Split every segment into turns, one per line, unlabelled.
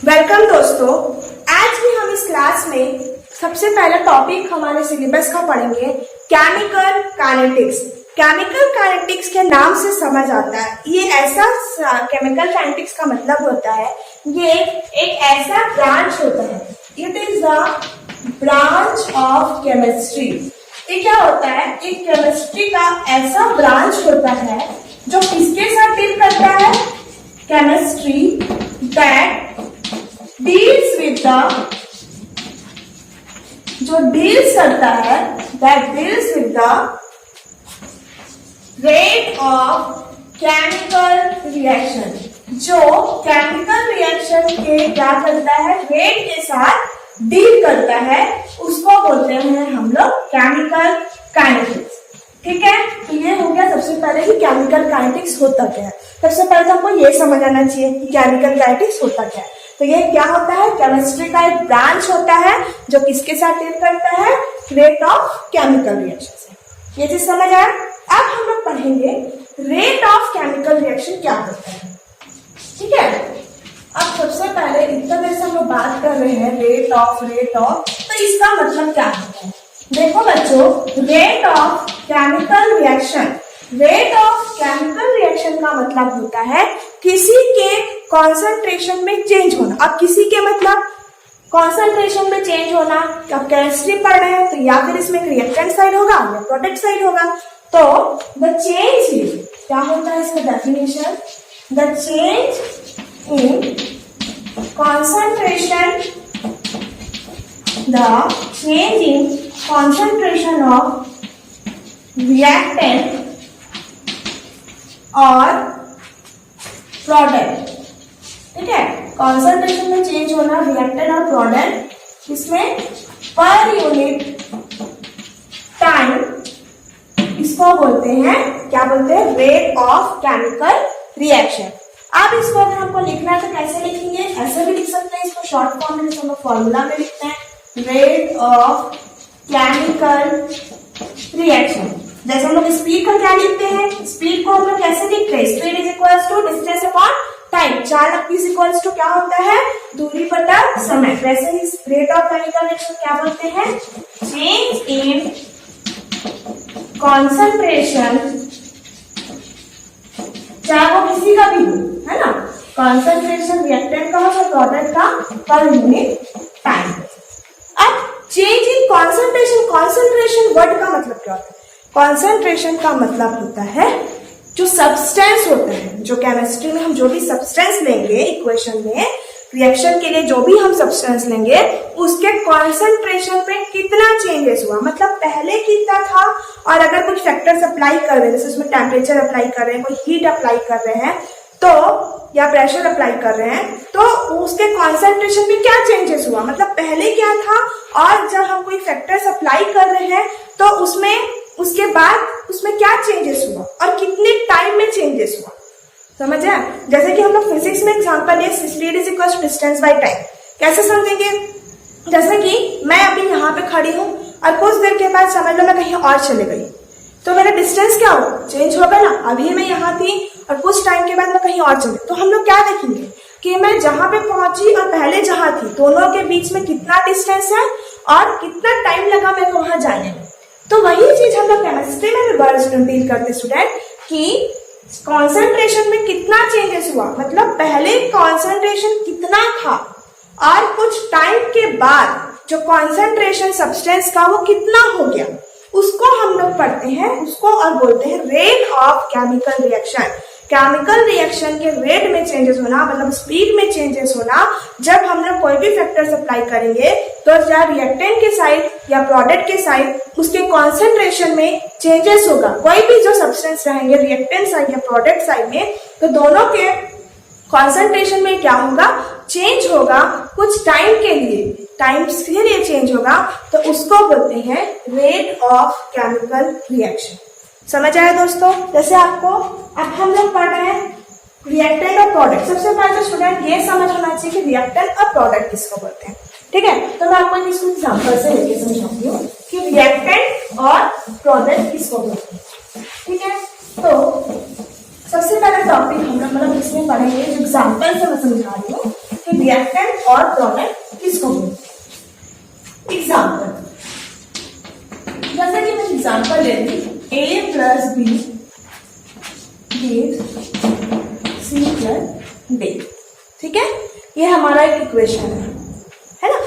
Welcome दोस्तों। आज भी हम इस क्लास में सबसे पहला टॉपिक हमारे सिलेबस का पढ़ेंगे केमिकल काइनेटिक्स। केमिकल काइनेटिक्स के नाम से समझ आता है ये ऐसा केमिकल काइनेटिक्स का मतलब होता है ये एक ऐसा ब्रांच होता है। It is the branch of chemistry. ये क्या होता है? एक केमिस्ट्री का ऐसा ब्रांच होता है जो किसके साथ डील करता है? केमिस्ट्री दैट deals with जो डील्स करता है that deals with the rate of chemical reaction। जो केमिकल रिएक्शन के क्या करता है? रेट के साथ डील करता है, उसको बोलते हैं हम लोग केमिकल काइनेटिक्स। ठीक है, तो ये हो गया सबसे पहले कि केमिकल काइनेटिक्स होता क्या है। सबसे पहले तो हमको ये समझ आना चाहिए कि केमिकल काइनेटिक्स होता क्या है। तो ये क्या होता है? केमिस्ट्री का एक ब्रांच होता है जो किसके साथ डील करता है? रेट ऑफ केमिकल रिएक्शन से। ये चीज समझ आया? अब हम लोग पढ़ेंगे रेट ऑफ केमिकल रिएक्शन क्या होता है। ठीक है, अब सबसे पहले इतना देर से हम लोग बात कर रहे हैं रेट ऑफ तो इसका मतलब क्या होता है? देखो बच्चों, rate of chemical reaction, rate of chemical reaction का मतलब होता है किसी के कॉन्सेंट्रेशन में चेंज होना। अब किसी के मतलब कॉन्सेंट्रेशन में चेंज होना। अब केमिस्ट्री पढ़ रहे हैं तो या फिर इसमें रिएक्टेंट साइड होगा या प्रोडक्ट साइड होगा। तो द चेंज इज, क्या होता है इसका definition? The change in concentration, the change in concentration of reactant और प्रोडक्ट। ठीक है, कॉन्सेंट्रेशन में चेंज होना रिएक्टेंट और प्रोडक्ट, इसमें पर यूनिट टाइम, इसको बोलते हैं, क्या बोलते हैं? Rate of chemical reaction. अब इसको अगर हमको लिखना है तो कैसे लिखेंगे? ऐसे भी लिख सकते हैं, इसको शॉर्ट फॉर्म में जैसे हम लोग फॉर्मूला में लिखते हैं, रेट ऑफ केमिकल रिएक्शन। जैसे हम लोग स्पीड का क्या लिखते हैं? स्पीड को हम लोग कैसे लिखते हैं? Speed is equals to distance upon time. Charge is equals to क्या होता है? दूरी बटा समय। वैसे ही रेट ऑफ केमिकल रिएक्शन क्या बोलते हैं? चेंज इन कॉन्सेंट्रेशन, चाहे वो किसी का भी हो, है ना, कॉन्सेंट्रेशन रिएक्टेंट का हो या प्रोडक्ट का, पर यूनिट टाइम। अब change in concentration, concentration word का मतलब क्या होता है? कॉन्सेंट्रेशन का मतलब होता है जो सब्सटेंस होता है, जो केमिस्ट्री में हम जो भी सब्सटेंस लेंगे इक्वेशन में, रिएक्शन के लिए जो भी हम सब्सटेंस लेंगे उसके कॉन्सेंट्रेशन पे कितना चेंजेस हुआ। मतलब पहले कितना था और अगर कुछ फैक्टर्स अप्लाई कर रहे हैं, जैसे उसमें टेम्परेचर अप्लाई कर रहे हैं, कोई हीट अप्लाई कर रहे हैं तो, या प्रेशर अप्लाई कर रहे हैं, तो उसके कॉन्सेंट्रेशन में क्या चेंजेस हुआ। मतलब पहले क्या था और जब हम कोई फैक्टर्स अप्लाई कर रहे हैं तो उसके बाद उसमें क्या चेंजेस हुआ और कितने टाइम में चेंजेस हुआ। समझ आया? जैसे कि हम लोग फिजिक्स में एग्जांपल ले, speed is equal to distance by time. कैसे समझेंगे? जैसे कि मैं अभी यहाँ पे खड़ी हूँ और कुछ देर के बाद समझ लो मैं कहीं और चले गई, तो मेरा डिस्टेंस क्या हो? चेंज होगा ना। अभी मैं यहाँ थी और कुछ टाइम के बाद मैं कहीं और चली, तो हम लोग क्या देखेंगे कि मैं जहां पे पहुंची और पहले जहां थी दोनों के बीच में कितना डिस्टेंस है और कितना टाइम लगा मेरे को वहां जाने में। तो वही चीज हम लोग केमिस्ट्री में भी डील करते स्टूडेंट कि कॉन्सेंट्रेशन में कितना चेंजेस हुआ। मतलब पहले कॉन्सेंट्रेशन कितना था और कुछ टाइम के बाद जो कॉन्सेंट्रेशन सब्सटेंस का वो कितना हो गया, उसको हम लोग पढ़ते हैं, उसको और बोलते हैं rate of chemical reaction. Chemical reaction के रेट में चेंजेस होना मतलब स्पीड में चेंजेस होना, जब हम लोग कोई भी फैक्टर्स अप्लाई करेंगे तो या रिएक्टेंट के साइड या प्रोडक्ट के साइड उसके कॉन्सेंट्रेशन में चेंजेस होगा। कोई भी जो सब्सटेंस रहेंगे रिएक्टेंट साइड या प्रोडक्ट साइड में, तो दोनों के कॉन्सेंट्रेशन में क्या होगा? चेंज होगा कुछ टाइम के लिए, टाइम फिर ये चेंज होगा, तो उसको बोलते हैं रेट ऑफ केमिकल रिएक्शन। समझ आया दोस्तों? जैसे आपको अब हम लोग पढ़ रहे हैं रिएक्टेंट और प्रोडक्ट। सबसे पहले स्टूडेंट ये समझ होना चाहिए कि रिएक्टेंट और प्रोडक्ट किसको बोलते हैं। ठीक है, तो मैं आपको इसको एग्जांपल से लेके समझाऊंगी हूँ कि रिएक्टेंट और प्रोडक्ट किसको बोलते हैं। ठीक है, तो सबसे पहला टॉपिक हम लोग मतलब इसमें पढ़ेंगे, जो एग्जांपल से मैं समझा रही हूँ कि कि रिएक्टेंट और प्रोडक्ट किसको बोलते हैं। एग्जाम्पल, जैसे कि मैं एग्जाम्पल ले ली, A plus B gives C plus D, ठीक है। ये हमारा एक इक्वेशन है ना,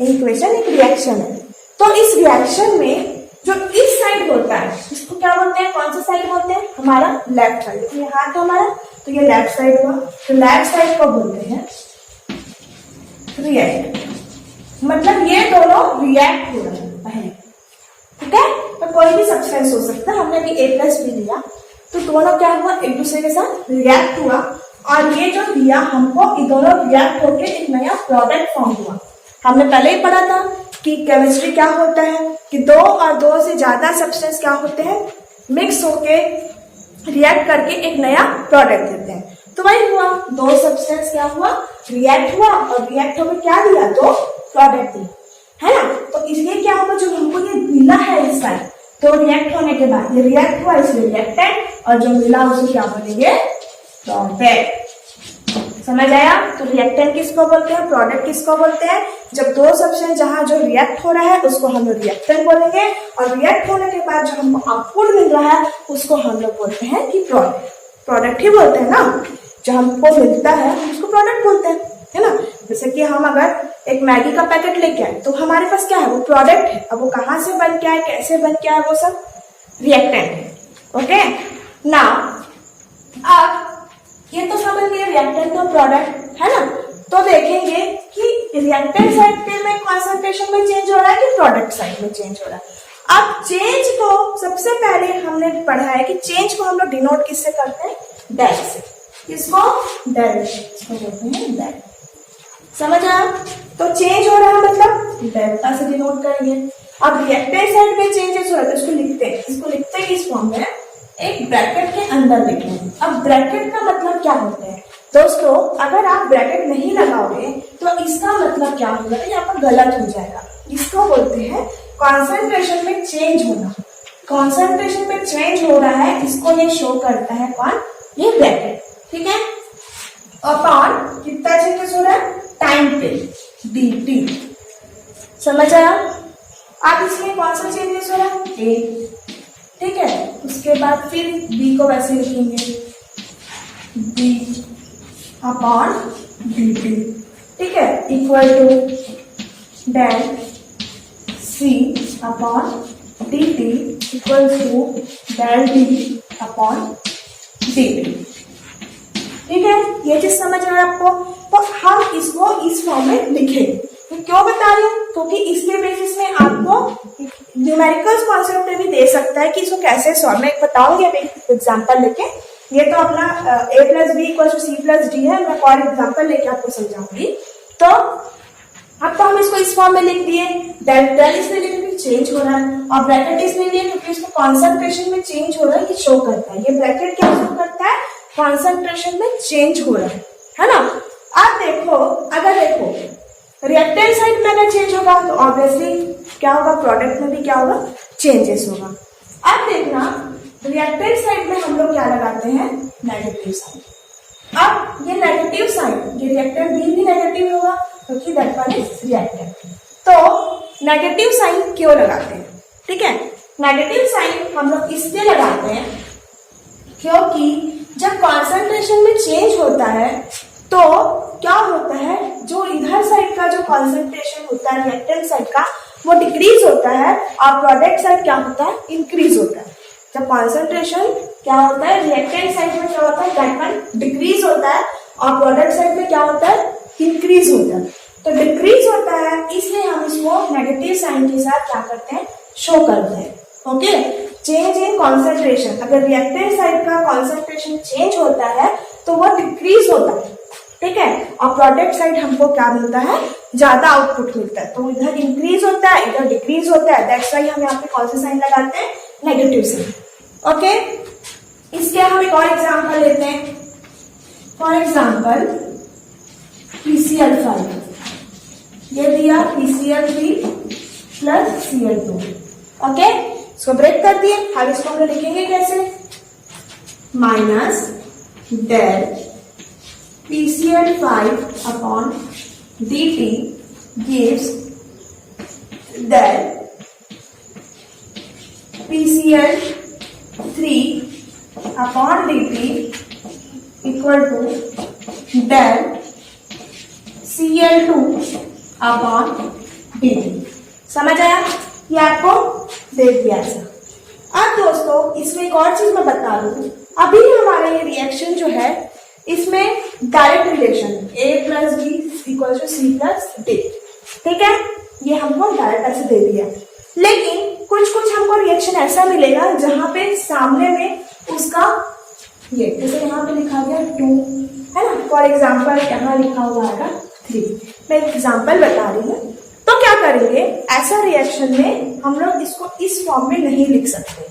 इक्वेशन एक रिएक्शन है। तो इस रिएक्शन में जो इस साइड होता है इसको क्या बोलते हैं, कौन सा साइड बोलते हैं, हमारा लेफ्ट साइड। ये हाथ है हमारा, तो ये लेफ्ट साइड हुआ, तो लेफ्ट साइड को बोलते हैं रिएक्ट, मतलब ये दोनों रिएक्ट हो रहे हैं पहले, ठीक है। तो कोई भी सब्सटेंस हो सकता है, हमने भी A प्लस बी लिया, तो दोनों क्या हुआ, एक दूसरे के साथ रिएक्ट हुआ, और ये जो दिया हमको, ये दोनों रिएक्ट होकर एक नया प्रोडक्ट फॉर्म हुआ। हमने पहले ही पढ़ा था कि केमिस्ट्री क्या होता है कि दो और दो से ज्यादा सब्सटेंस क्या होते हैं, मिक्स होके रिएक्ट करके एक नया प्रोडक्ट देते हैं। तो वही हुआ, दो सब्सटेंस क्या हुआ, रिएक्ट हुआ, और रिएक्ट होकर क्या दिया, दो प्रोडक्ट दिया, है ना। तो इसलिए क्या होगा, जो हमको ये मिला है इस साइड, तो रिएक्ट होने के बाद ये रिएक्ट हुआ, इसलिए रिएक्टेंट, और जो मिला उसे क्या बोलेंगे, प्रोडक्ट। समझ आया। तो रिएक्टेंट किसको बोलते हैं, प्रोडक्ट किसको बोलते हैं, जब दो सब्सटेंस जहां जो रिएक्ट हो रहा है उसको हम लोग रिएक्टेंट बोलेंगे, और रिएक्ट होने के बाद जो हमको आउटपुट मिल रहा है उसको हम लोग बोलते हैं कि प्रोडक्ट। प्रोडक्ट ही बोलते हैं ना, जो हमको मिलता है उसको प्रोडक्ट बोलते हैं, है ना। जैसे कि हम अगर एक मैगी का पैकेट लेके आए तो हमारे पास क्या है, वो प्रोडक्ट है। अब वो कहाँ से बन के आए, कैसे बन के आए, वो सब रिएक्टेंट है। ओके ना, अब ये तो समझ गए रिएक्टेंट और प्रोडक्ट, है ना। तो देखेंगे कि रिएक्टेंट साइड पे में कॉन्सेंट्रेशन में चेंज हो रहा है कि प्रोडक्ट साइड में चेंज हो रहा है। अब चेंज को सबसे पहले हमने पढ़ा है कि चेंज को हम लोग डिनोट किससे करते हैं, डेल्टा से। किसको, डेल्टा, इसको बोलते हैं डेल्टा। समझ आया। तो चेंज हो रहा है मतलब डेल्टा से डिनोट करेंगे। अब रिएक्टेंट साइड में चेंजेस हो रहा है तो इसको लिखते हैं, इसको लिखते हैं किस फॉर्म में, एक ब्रैकेट के अंदर लिखेंगे। अब ब्रैकेट का मतलब क्या होता है दोस्तों, अगर आप ब्रैकेट नहीं लगाओगे तो इसका मतलब क्या होगा, यहाँ पर गलत हो जाएगा। इसको बोलते हैं कॉन्सेंट्रेशन में चेंज होना। कॉन्सेंट्रेशन में चेंज हो रहा है, इसको ये शो करता है कौन, ये ब्रैकेट, ठीक है। अपॉन कितना चेंजेस हो रहा है, टाइम पे, dt। समझ आया। आप इसमें कौन सा चेंजेस हो रहा है, a, ठीक है। उसके बाद फिर b को वैसे लिखेंगे, b अपॉन dt, ठीक है, equal to del c upon dt equal to del d upon dt, ठीक है। ये चीज समझ रहे हैं आपको। तो हम इसको इस फॉर्म में लिखेंगे। तो क्यों बता रही हूँ, क्योंकि इसके बेसिस में आपको न्यूमेरिकल्स कॉन्सेप्ट में भी दे सकता है कि इसको कैसे सॉल्व, मैं बताऊंगी अभी एग्जांपल लेके। ये तो अपना a plus B equal to C plus D है, मैं और एग्जांपल लेके आपको समझाऊंगी। तो अब तो हम इसको इस फॉर्म में लिख दिए, डेल इसलिए क्योंकि चेंज हो रहा है, और ब्रैकेट इसलिए लिए क्योंकि इसको कॉन्सेंट्रेशन में चेंज हो रहा है, ये शो करता है। ये ब्रैकेट क्या शो करता है, कॉन्सेंट्रेशन में चेंज हो रहा है ना। अब देखो, अगर देखो रिएक्टेंट साइड में अगर चेंज होगा तो ऑब्वियसली क्या होगा, प्रोडक्ट में भी क्या होगा, चेंजेस होगा। अब देखना रिएक्टेंट साइड में हम लोग क्या लगाते हैं, नेगेटिव साइन। अब ये नेगेटिव साइन, ये रिएक्टेंट भी नेगेटिव होगा क्योंकि दैट वन इज रिएक्टेंट। तो नेगेटिव साइन क्यों लगाते हैं, ठीक है। नेगेटिव साइन हम लोग इसलिए लगाते हैं क्योंकि जब कॉन्सेंट्रेशन में चेंज होता है तो क्या होता है, जो इधर साइड का जो कॉन्सेंट्रेशन होता है रिएक्टेंट साइड का, वो डिक्रीज होता है, और प्रोडक्ट साइड क्या होता है, इंक्रीज होता है। जब कॉन्सेंट्रेशन क्या होता है रिएक्टेंट साइड में क्या होता है, दैट वन डिक्रीज होता है, और प्रोडक्ट साइड में क्या होता है, इंक्रीज होता है। तो डिक्रीज होता है, इसलिए हम इसको नेगेटिव साइन के साथ क्या करते हैं, शो करते हैं। ओके, चेंज इन कॉन्सेंट्रेशन, अगर रिएक्टेंट साइड का कॉन्सेंट्रेशन चेंज होता है तो वो डिक्रीज होता है, ठीक है, और प्रोडक्ट साइड हमको क्या मिलता है, ज्यादा आउटपुट मिलता है। तो इधर इंक्रीज होता है, इधर डिक्रीज होता है, दैट्स व्हाई हम यहाँ पे कौन सा साइन लगाते हैं, नेगेटिव साइन। ओके, इसके हम एक और एग्जांपल लेते हैं। फॉर एग्जांपल PCl5, ये दिया PCl3 प्लस Cl2। ओके, इसको ब्रेक कर दिए। अब इसको हम लिखेंगे कैसे, minus del PCl5 upon dt gives del PCl3 upon dt equal to del Cl2 upon dt। समझ आया? ये आपको दे दिया ऐसा। अब दोस्तों इसमें एक और चीज मैं बता दूं, अभी हमारा ये रिएक्शन जो है इसमें direct relation a plus B equal to C plus D, ठीक है, ये हमको डायरेक्ट ऐसे दे दिया। लेकिन कुछ कुछ हमको रिएक्शन ऐसा मिलेगा जहां पे सामने में उसका ये जैसे यहाँ पे लिखा गया 2 है ना, फॉर एग्जाम्पल यहाँ लिखा हुआ है 3, मैं एग्जाम्पल बता रही हूँ। तो क्या करेंगे, ऐसा रिएक्शन में हम लोग इसको इस फॉर्म में नहीं लिख सकते,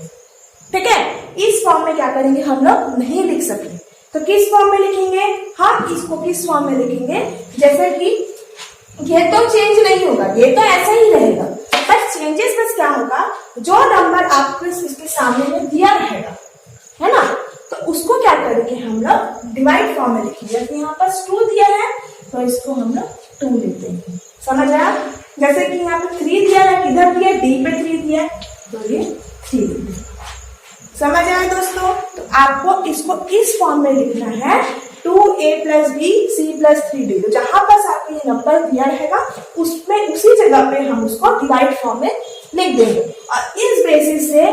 ठीक है, इस फॉर्म में क्या करेंगे हम लोग नहीं लिख सकते। तो किस फॉर्म में लिखेंगे, हम इसको किस फॉर्म में लिखेंगे, जैसे कि ये तो चेंज नहीं होगा, ये तो ऐसा ही रहेगा, बट चेंजेस बस क्या होगा, जो नंबर आपको इसके सामने में दिया रहेगा है ना, तो उसको क्या करेंगे हम लोग डिवाइड फॉर्म में लिखेंगे। जैसे यहाँ पर 2 दिया है तो इसको हम लोग 2 लेते हैं। समझ आया? जैसे कि यहाँ पे 3 दिया है, किधर दिया, डी पे 3 दिया है तो ये 3 दिया। समझ आया दोस्तों? तो आपको इसको इस फॉर्म में लिखना है 2a plus B C plus 3d। तो जहां पर आपको ये नंबर दिया रहेगा उसमें उसी जगह पे हम उसको डिवाइड फॉर्म में लिख देंगे, और इस बेसिस से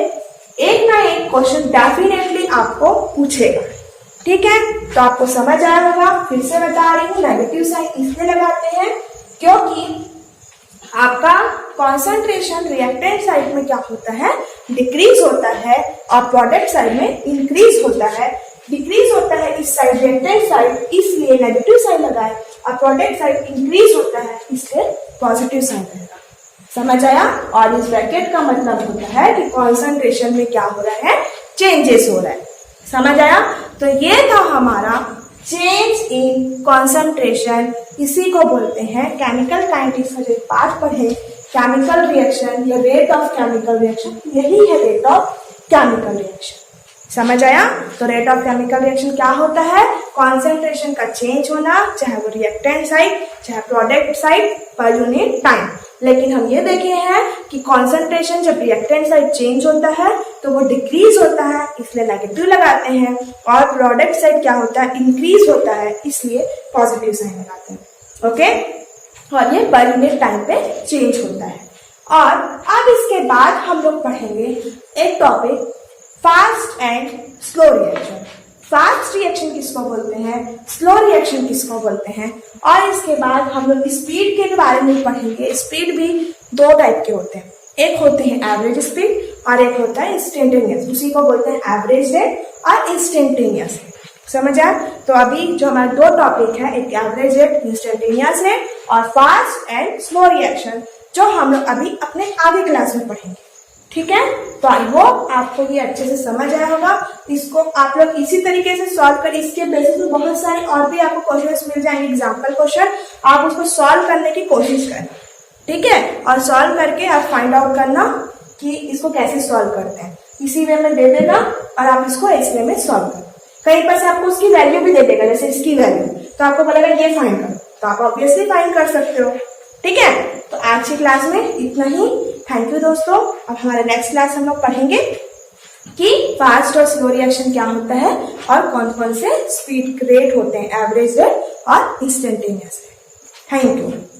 एक ना एक क्वेश्चन डेफिनेटली आपको पूछेगा, ठीक है। तो आपको समझ आया होगा, फिर से बता रही हूँ, नेगेटिव साइन इसलिए लगाते हैं क्योंकि आपका कॉन्सेंट्रेशन रिएक्टेंट साइड में क्या होता है, डिक्रीज होता है, और प्रोडक्ट साइड में इंक्रीज होता है। डिक्रीज होता है इस साइड रिएक्टेंट साइड, इसलिए नेगेटिव साइन लगाए, और प्रोडक्ट साइड इंक्रीज होता है इसलिए पॉजिटिव साइन रहेगा। समझ आया? और इस ब्रैकेट का मतलब होता है कि कॉन्सेंट्रेशन में क्या हो रहा है, चेंजेस हो रहा है। समझ आया? तो ये था हमारा चेंज इन कॉन्सेंट्रेशन, इसी को बोलते हैं केमिकल काइनेटिक्स का जो पार्ट पढ़े, केमिकल रिएक्शन या रेट ऑफ केमिकल रिएक्शन, यही है रेट ऑफ केमिकल रिएक्शन। समझ आया? तो रेट ऑफ केमिकल रिएक्शन क्या होता है, कॉन्सेंट्रेशन का चेंज होना, चाहे वो रिएक्टेंट साइड चाहे product side per unit time. लेकिन हम ये देखे हैं कि कॉन्सेंट्रेशन जब रिएक्टेंट साइड चेंज होता है तो वो डिक्रीज होता है, इसलिए नेगेटिव लगाते हैं, और प्रोडक्ट साइड क्या होता है, इंक्रीज होता है, इसलिए पॉजिटिव साइन लगाते हैं। ओके, और ये पर यूनिट टाइम पे चेंज होता है। और अब इसके बाद हम लोग पढ़ेंगे एक topic, fast and slow reaction. Fast reaction किसको बोलते हैं, स्लो रिएक्शन किसको बोलते हैं, और इसके बाद हम लोग स्पीड के बारे में पढ़ेंगे। स्पीड भी 2 टाइप के होते हैं, एक होते हैं एवरेज स्पीड और एक होता है इंस्टेंटेनियस, उसी को बोलते हैं एवरेज रेट और इंस्टेंटेनियस रेट। समझ आया? तो अभी जो हमारे 2 टॉपिक है, एक एवरेज रेट, इंस्टेंटेनियस रेट, और फास्ट एंड स्लो रिएक्शन, जो हम लोग अभी अपने आगे क्लास में पढ़ेंगे, ठीक है। तो आई होप आपको ये अच्छे से समझ आया होगा। इसको आप लोग इसी तरीके से सॉल्व कर, इसके बेसिस पे बहुत सारे और भी आपको क्वेश्चंस मिल जाएंगे, एग्जांपल क्वेश्चन, आप उसको सॉल्व करने की कोशिश करें, ठीक है, और सॉल्व करके आप फाइंड आउट करना कि इसको कैसे सॉल्व करते हैं। इसी वे में दे देगा और आप इसको इस वे में सॉल्व करें। कहीं पर से आपको उसकी वैल्यू भी दे देगा, जैसे इसकी वैल्यू, तो आपको बोलेगा ये फाइंड करो, तो आप ऑब्वियसली फाइंड कर सकते हो, ठीक है। तो आज की क्लास में इतना ही। थैंक यू दोस्तों। अब हमारे नेक्स्ट क्लास हम लोग पढ़ेंगे कि फास्ट और स्लो रिएक्शन क्या होता है और कौन कौन से स्पीड रेट होते हैं, एवरेज रेट और इंस्टेंटेनियस रेट। Thank you.